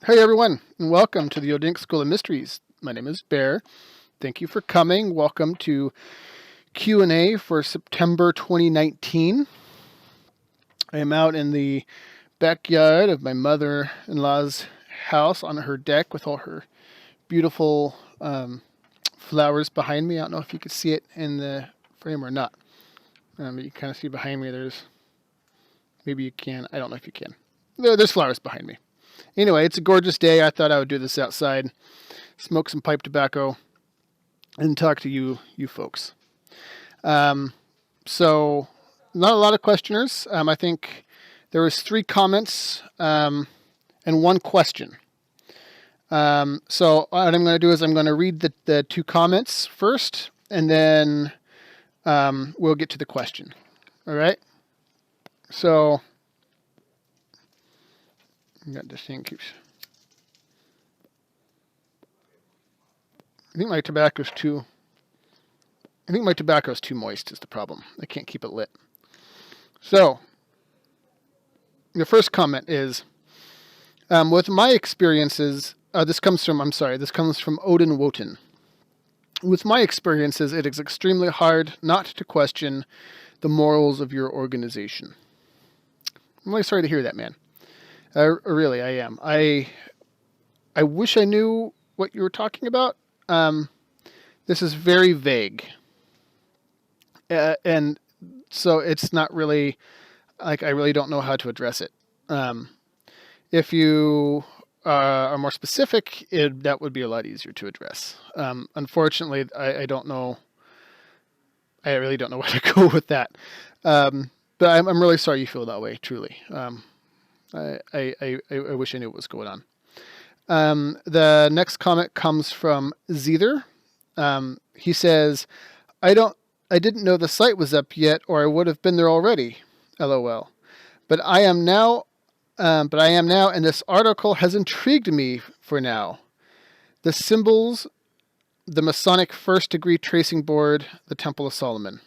Hey everyone, and welcome to the Odinic School of Mysteries. My name is Bear. Thank you for coming. Welcome to Q&A for September 2019. I am out in the backyard of my mother-in-law's house on her deck with all her beautiful flowers behind me. I don't know if you can see it in the frame or not. You kind of see behind me maybe you can. I don't know if you can. There's flowers behind me. Anyway, it's a gorgeous day. I thought I would do this outside, smoke some pipe tobacco, and talk to you folks. So, not a lot of questioners. I think there was 3 comments and 1 question. So what I'm going to do is I'm going to read the 2 comments first, and then we'll get to the question. All right? So, this thing keeps... I think my tobacco's too moist is the problem. I can't keep it lit. So, the first comment is, with my experiences, this comes from Odin Wotan. With my experiences, it is extremely hard not to question the morals of your organization. I'm really sorry to hear that, man. Really, I am. I wish I knew what you were talking about. This is very vague. And so it's not really, I really don't know how to address it. If you are more specific, that would be a lot easier to address. Unfortunately, I don't know. I really don't know where to go with that. But I'm really sorry you feel that way, truly. I wish I knew what was going on. The next comment comes from Zether. He says, I didn't know the site was up yet, or I would have been there already. LOL. But I am now, and this article has intrigued me for now. The symbols, the Masonic first degree tracing board, the Temple of Solomon.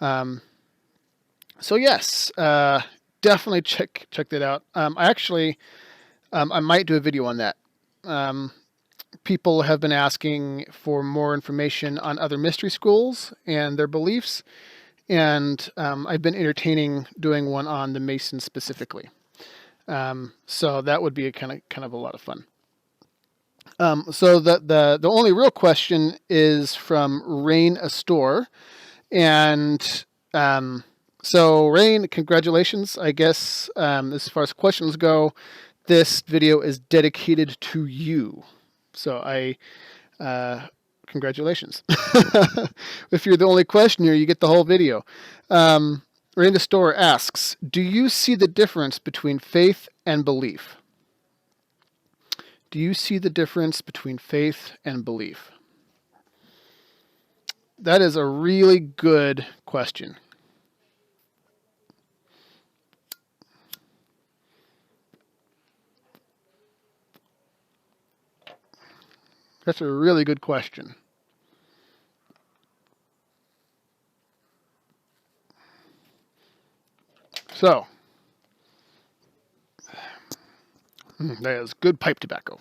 So yes, definitely check that out. I might do a video on that. People have been asking for more information on other mystery schools and their beliefs, and I've been entertaining doing one on the Masons specifically. So that would be a kind of a lot of fun. So the only real question is from Rain Astor, and so Rain, congratulations. I guess as far as questions go, this video is dedicated to you. So congratulations. If you're the only questioner, you get the whole video. Rain Astor asks, do you see the difference between faith and belief? Do you see the difference between faith and belief? That is a really good question. That's a really good question. So, that is good pipe tobacco.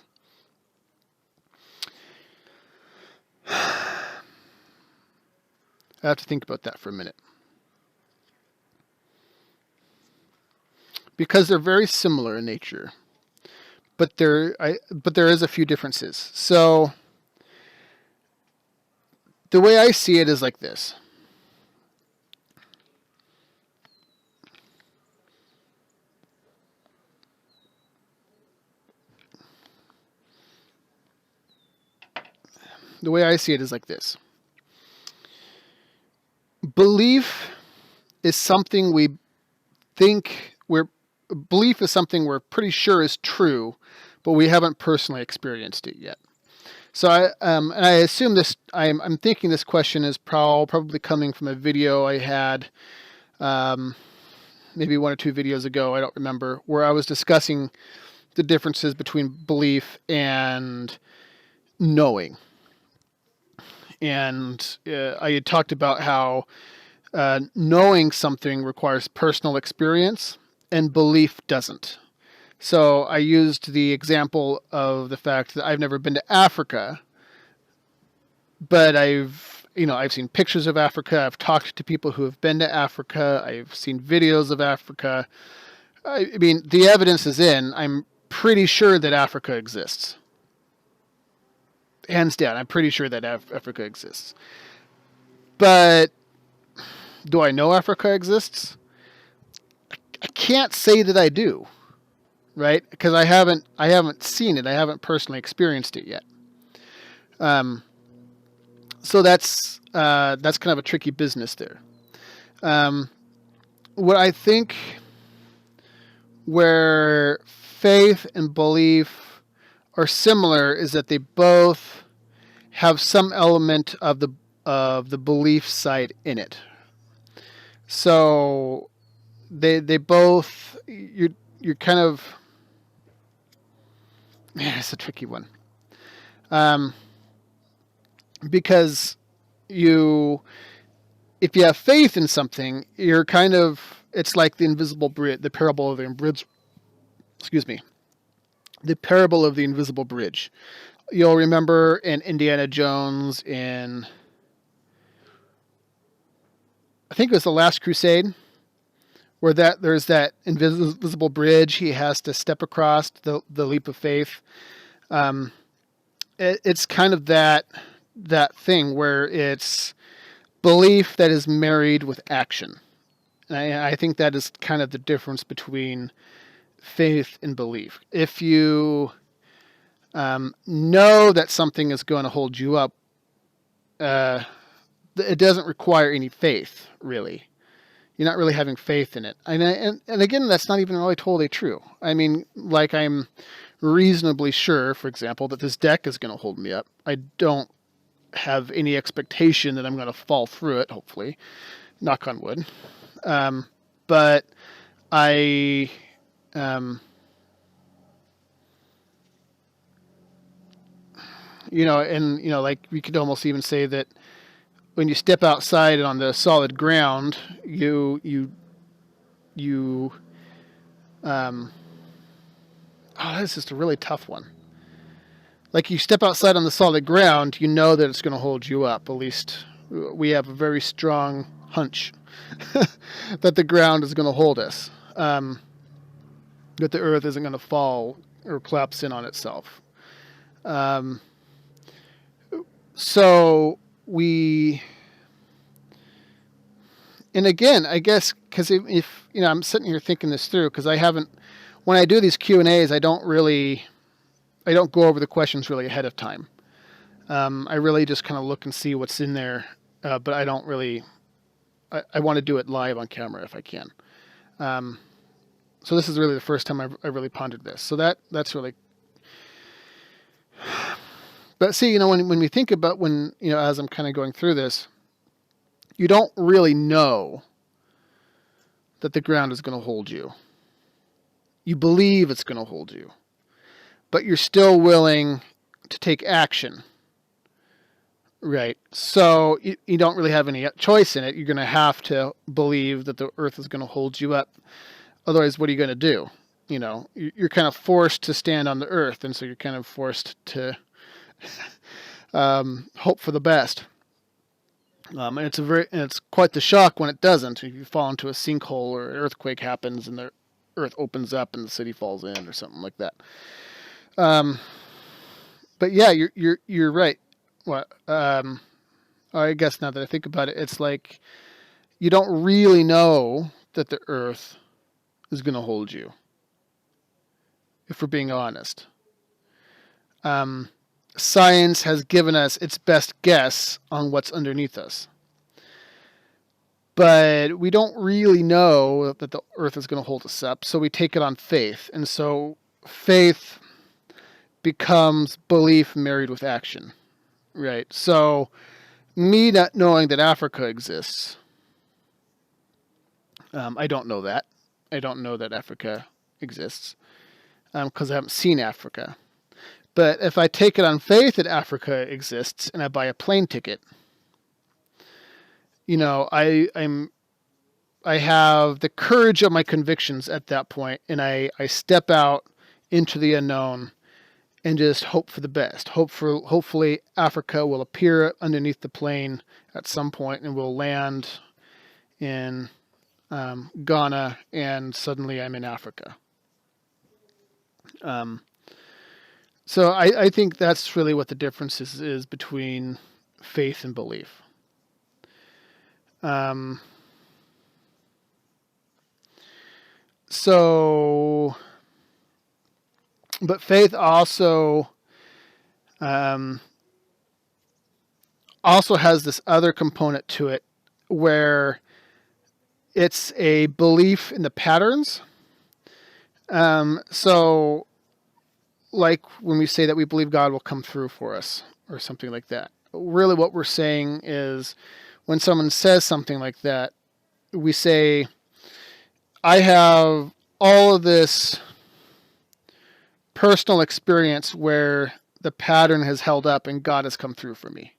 I have to think about that for a minute. Because they're very similar in nature. But there is a few differences. So the way I see it is like this. The way I see it is like this. Belief is something belief is something we're pretty sure is true, but we haven't personally experienced it yet. So and I assume this. I'm thinking this question is probably coming from a video I had, maybe 1 or 2 videos ago. I don't remember, where I was discussing the differences between belief and knowing. And I had talked about how knowing something requires personal experience and belief doesn't. So I used the example of the fact that I've never been to Africa, but I've seen pictures of Africa. I've talked to people who have been to Africa. I've seen videos of Africa. I mean, the evidence is in. I'm pretty sure that Africa exists. Hands down, I'm pretty sure that Africa exists. But do I know Africa exists? I can't say that I do, right? Because I haven't seen it. I haven't personally experienced it yet. So that's kind of a tricky business there. What I think where faith and belief are similar is that they both have some element of the belief side in it. So they both you're kind of, man, it's a tricky one. Because if you have faith in something, you're kind of, it's like the invisible bridge, the parable of the bridge. Excuse me, the parable of the invisible bridge. You'll remember in Indiana Jones, in I think it was the Last Crusade, where there's that invisible bridge he has to step across, the leap of faith. It's kind of that thing where it's belief that is married with action. And I think that is kind of the difference between faith and belief. If you know that something is going to hold you up, it doesn't require any faith, really. You're not really having faith in it. And again, that's not even really totally true. I mean, like, I'm reasonably sure, for example, that this deck is going to hold me up. I don't have any expectation that I'm going to fall through it, hopefully. Knock on wood. But I... like, we could almost even say that when you step outside on the solid ground, that's just a really tough one. Like, you step outside on the solid ground, you know that it's going to hold you up. At least we have a very strong hunch that the ground is going to hold us. That the earth isn't going to fall or collapse in on itself. So and again, I guess, because if I'm sitting here thinking this through, because when I do these Q&As, I don't go over the questions really ahead of time. I really just kind of look and see what's in there, but I don't really, I want to do it live on camera if I can. So this is really the first time I really pondered this. So that's really, but see, when we think about as I'm kind of going through this, you don't really know that the ground is going to hold you. You believe it's going to hold you, but you're still willing to take action, right? So you don't really have any choice in it. You're going to have to believe that the earth is going to hold you up. Otherwise, what are you going to do? You're kind of forced to stand on the earth, and so you're kind of forced to hope for the best. And it's quite the shock when it doesn't. If you fall into a sinkhole or an earthquake happens and the earth opens up and the city falls in or something like that. But yeah, you're right. Well, I guess now that I think about it, it's like you don't really know that the earth is going to hold you, if we're being honest. Science has given us its best guess on what's underneath us. But we don't really know that the earth is going to hold us up, so we take it on faith. And so faith becomes belief married with action, right? So me not knowing that Africa exists, I don't know that. I don't know that Africa exists because I haven't seen Africa. But if I take it on faith that Africa exists and I buy a plane ticket, I have the courage of my convictions at that point, and I step out into the unknown and just hope for the best. Hopefully Africa will appear underneath the plane at some point and will land in Ghana, and suddenly I'm in Africa. So I think that's really what the difference is between faith and belief. But faith also has this other component to it where it's a belief in the patterns. So like when we say that we believe God will come through for us or something like that, really what we're saying is when someone says something like that, we say, I have all of this personal experience where the pattern has held up and God has come through for me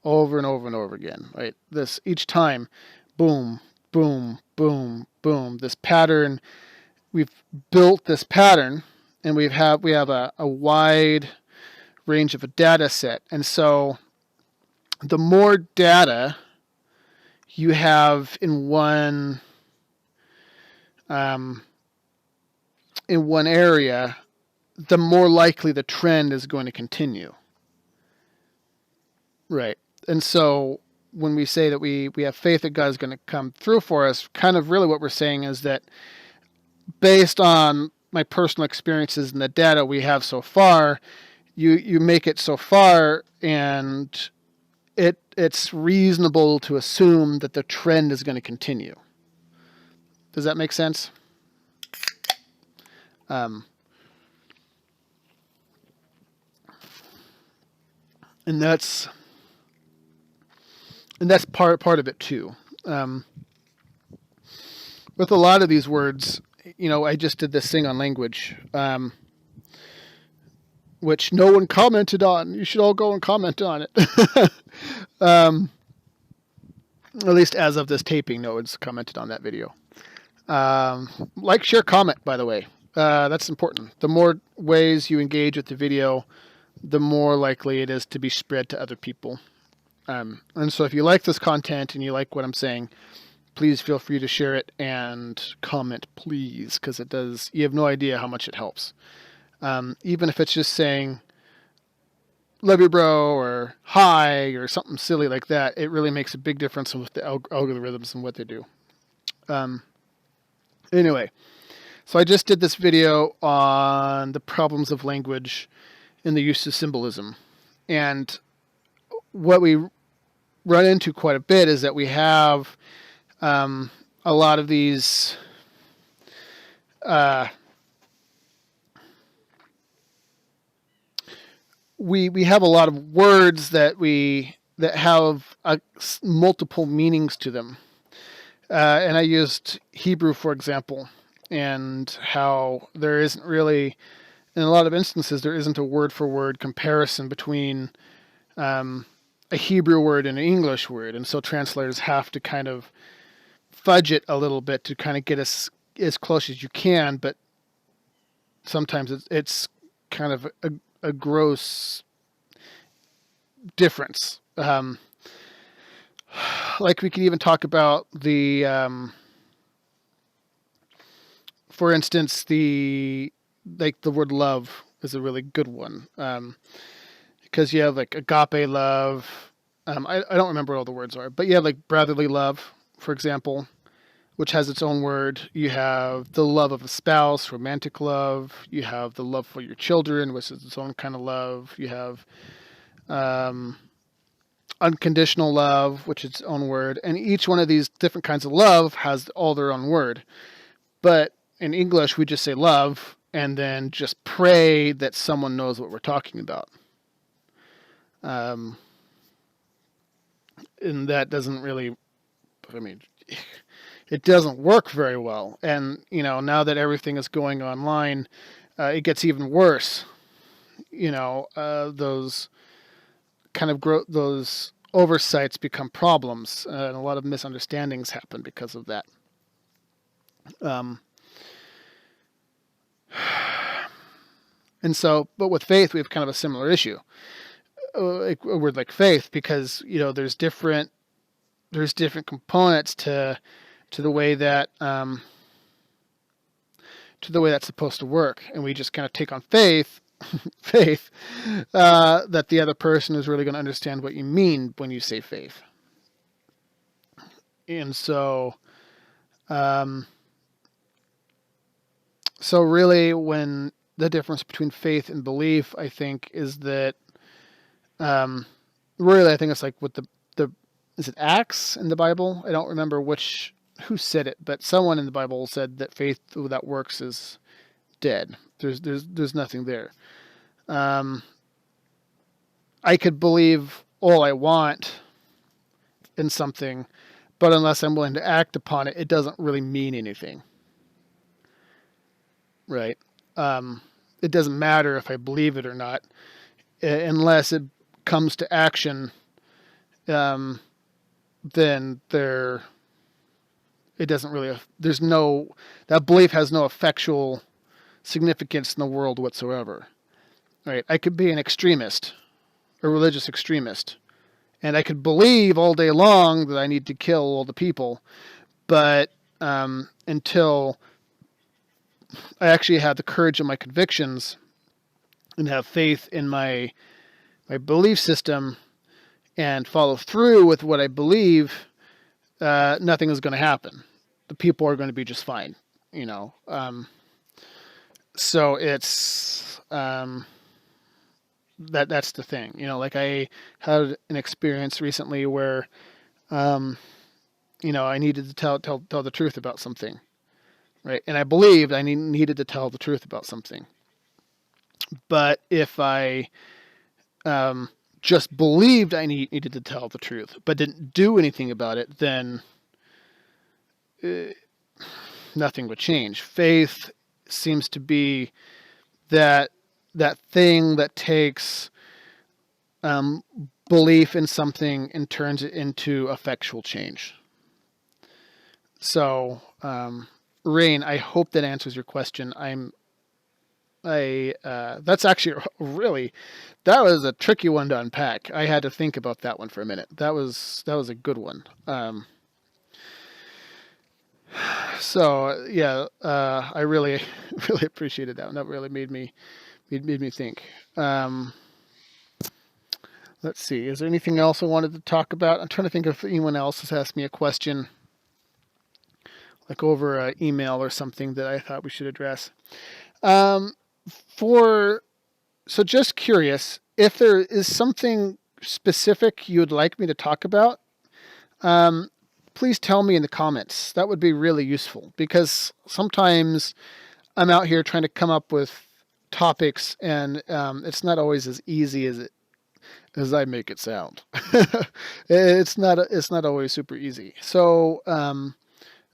over and over and over again, right? This each time, boom, boom, boom, boom. This pattern, we've built this pattern, and we have a wide range of a data set. And so the more data you have in one area, the more likely the trend is going to continue. Right. And so when we say that we have faith that God is going to come through for us, kind of really what we're saying is that based on my personal experiences and the data we have so far, you make it so far, and it's reasonable to assume that the trend is going to continue. Does that make sense? And that's part of it too. With a lot of these words, I just did this thing on language, which no one commented on. You should all go and comment on it. At least as of this taping, no one's commented on that video. Like, share, comment, by the way. That's important. The more ways you engage with the video, the more likely it is to be spread to other people. And so if you like this content and you like what I'm saying, please feel free to share it and comment, please, because you have no idea how much it helps. Even if it's just saying, love you, bro, or hi, or something silly like that, it really makes a big difference with the algorithms and what they do. Anyway, so I just did this video on the problems of language and the use of symbolism. And what we run into quite a bit is that we have a lot of these we have a lot of words that have multiple meanings to them. And I used Hebrew, for example, and how there isn't really, in a lot of instances, there isn't a word-for-word comparison between a Hebrew word and an English word. And so translators have to kind of fudge it a little bit to kind of get as close as you can, but sometimes it's kind of a gross difference. Like we could even talk about the, for instance, the word love is a really good one. Because you have like agape love. I don't remember what all the words are, but you have like brotherly love, for example, which has its own word. You have the love of a spouse, romantic love. You have the love for your children, which is its own kind of love. You have unconditional love, which is its own word. And each one of these different kinds of love has all their own word. But in English, we just say love and then just pray that someone knows what we're talking about. And that doesn't really, it doesn't work very well. And, now that everything is going online, it gets even worse. Those kind of those oversights become problems, and a lot of misunderstandings happen because of that. And so, but with faith, we have kind of a similar issue. Like a word like faith, because there's different components to the way that to the way that's supposed to work, and we just kind of take on faith that the other person is really going to understand what you mean when you say faith. And so, so really, when the difference between faith and belief, I think, is that really, I think it's like with the is it Acts in the Bible? I don't remember who said it, but someone in the Bible said that faith without works is dead. There's nothing there. I could believe all I want in something, but unless I'm willing to act upon it, it doesn't really mean anything. Right? It doesn't matter if I believe it or not, unless it comes to action. Then it doesn't really, that belief has no effectual significance in the world whatsoever. Right? I could be an extremist, a religious extremist, and I could believe all day long that I need to kill all the people, but until I actually have the courage of my convictions and have faith in my belief system and follow through with what I believe, nothing is going to happen. The people are going to be just fine, so it's that's the thing, like I had an experience recently where, I needed to tell the truth about something, right? And I believed I needed to tell the truth about something, but if I just believed I needed to tell the truth, but didn't do anything about it, then nothing would change. Faith seems to be that thing that takes belief in something and turns it into effectual change. So, Rain, I hope that answers your question. That's actually that was a tricky one to unpack. I had to think about that one for a minute. That was a good one. So yeah, I really really appreciated that one. That really made me think. Let's see. Is there anything else I wanted to talk about? I'm trying to think if anyone else has asked me a question, like over an email or something, that I thought we should address. So just curious, if there is something specific you would like me to talk about, please tell me in the comments. That would be really useful, because sometimes I'm out here trying to come up with topics, and it's not always as easy as I make it sound. It's not always super easy. So,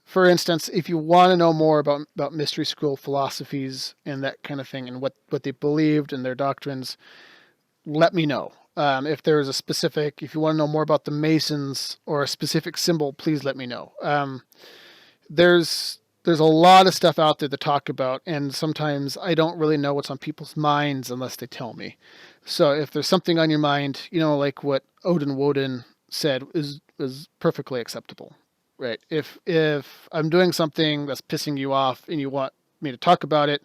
for instance, if you want to know more about mystery school philosophies and that kind of thing, and what they believed and their doctrines, let me know. If there's if you want to know more about the Masons or a specific symbol, please let me know. There's a lot of stuff out there to talk about, and sometimes I don't really know what's on people's minds unless they tell me. So if there's something on your mind, like what Odin Woden said is perfectly acceptable. Right. If I'm doing something that's pissing you off and you want me to talk about it,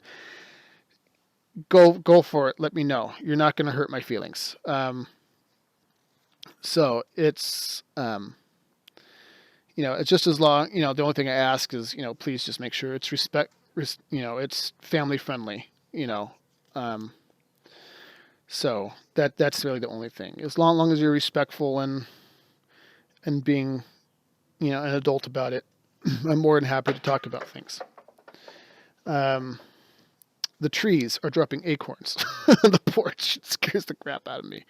go for it. Let me know. You're not going to hurt my feelings. So it's it's just as long. The only thing I ask is please just make sure it's it's family friendly. So that's really the only thing. As long as you're respectful and being an adult about it, I'm more than happy to talk about things. The trees are dropping acorns on the porch. It scares the crap out of me.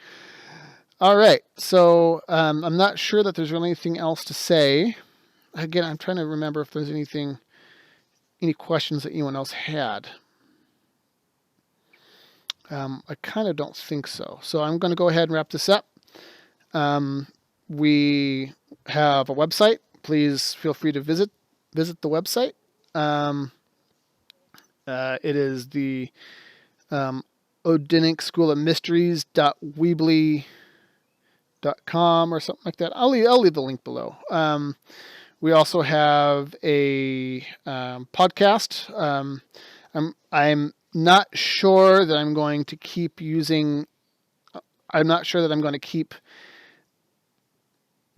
All right. So I'm not sure that there's really anything else to say. Again, I'm trying to remember if there's any questions that anyone else had. I kind of don't think so. So I'm going to go ahead and wrap this up. We have a website. Please feel free to visit the website. It is the Odinic School of Mysteries.weebly.com or something like that. I'll leave the link below. We also have a podcast. I'm not sure that I'm going to keep using. I'm not sure that I'm going to keep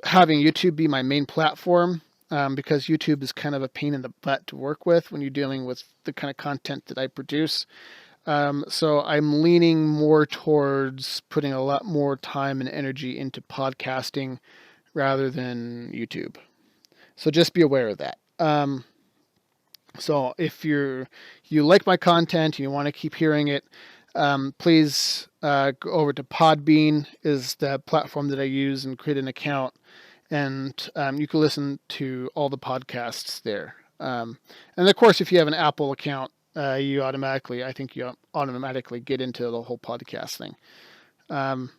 having YouTube be my main platform, because YouTube is kind of a pain in the butt to work with when you're dealing with the kind of content that I produce. So I'm leaning more towards putting a lot more time and energy into podcasting rather than YouTube. So just be aware of that. So if you like my content and you want to keep hearing it, please go over to Podbean, is the platform that I use, and create an account. And you can listen to all the podcasts there. And of course, if you have an Apple account, you automatically get into the whole podcast thing. And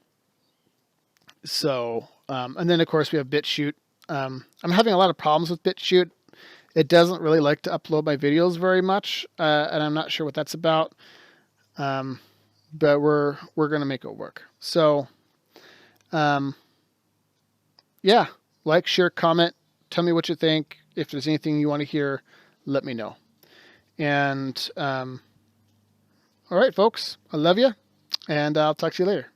then of course we have BitChute. I'm having a lot of problems with BitChute. It doesn't really like to upload my videos very much, and I'm not sure what that's about. But we're gonna make it work. So, yeah, like, share, comment, tell me what you think. If there's anything you want to hear, let me know. And all right, folks, I love you, and I'll talk to you later.